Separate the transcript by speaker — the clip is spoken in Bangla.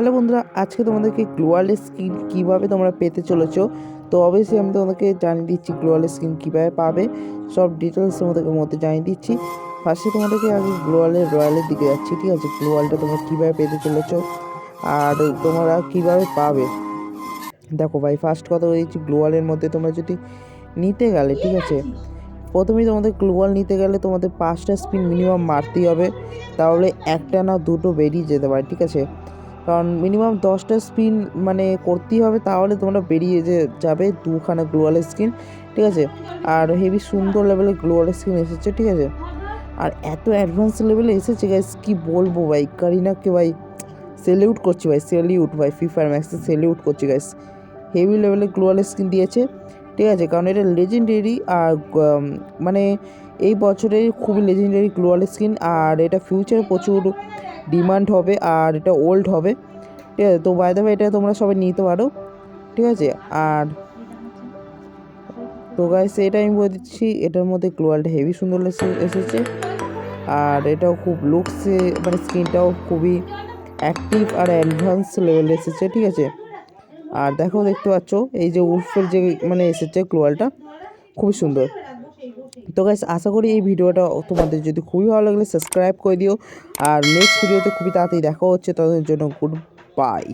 Speaker 1: হ্যালো বন্ধুরা, আজকে তোমাদেরকে গ্লোয়াল স্কিন কীভাবে তোমরা পেতে চলেছো। তো অবশ্যই আমি তোমাদেরকে জানিয়ে দিচ্ছি গ্লোয়াল স্কিন কীভাবে পাবে, সব ডিটেলস তোমাদেরকে মধ্যে জানিয়ে দিচ্ছি। ফার্স্টে তোমাদেরকে আগে গ্লোয়ালের রয়্যালের দিকে যাচ্ছি, ঠিক আছে। গ্লোয়ালটা তোমরা কীভাবে পেতে চলেছো আর তোমরা কীভাবে পাবে, দেখো ভাই। ফার্স্ট কথা হয়েছে, গ্লোয়ালের মধ্যে তোমরা যদি নিতে গেলে, ঠিক আছে, প্রথমেই তোমাদের গ্লোয়াল নিতে গেলে তোমাদের 5টা স্পিন মিনিমাম মারতেই হবে, তাহলে একটা না দুটো বেরিয়ে যেতে পারে, ঠিক আছে। কারণ মিনিমাম 10টা স্পিন মানে করতেই হবে, তাহলে তোমরা বেরিয়ে যাবে 2খানা গ্লোয়াল স্কিন, ঠিক আছে। আর হেভি সুন্দর লেভেলের গ্লোয়াল স্কিন এসেছে, ঠিক আছে। আর এত অ্যাডভান্স লেভেলে এসেছে গাইস, কি বলবো ভাই। কারিনাকে ভাই সেলিউট করছি ভাই, সেলিউট ভাই, ফ্রি ফায়ার ম্যাক্সে সেলিউট করছি গাইস। হেভি লেভেলের গ্লোয়াল স্কিন দিয়েছে, ঠিক আছে। কারণ এটা লেজেন্ডারি আর মানে এই বছরের খুবই লেজেন্ডারি গ্লোয়াল স্কিন, আর এটা ফিউচারে প্রচুর ডিমান্ড হবে আর এটা ওল্ড হবে, ঠিক আছে। তো বাই দ্য ওয়ে এটা তোমরা সবাই নিতে পারো, ঠিক আছে। আর তো গাইস এটা আমি বলে দিচ্ছি, এটার মধ্যে গ্লোয়ালটা হেভি সুন্দর এসেছে, আর এটাও খুব লুকসে মানে স্কিনটাও খুবই অ্যাক্টিভ আর অ্যাডভান্স লেভেল এসেছে, ঠিক আছে। আর দেখতে পাচ্ছ এই যে উলফের যে মানে এসেছে গ্লোয়ালটা, খুবই সুন্দর। তো গাইস আশা করি এই ভিডিওটা তোমাদের যদি খুবই ভালো লাগলে সাবস্ক্রাইব করে দিও, আর নেক্সট ভিডিওতে খুবই তাড়াতাড়ি দেখা হচ্ছে, তাদের জন্য গুড বাই।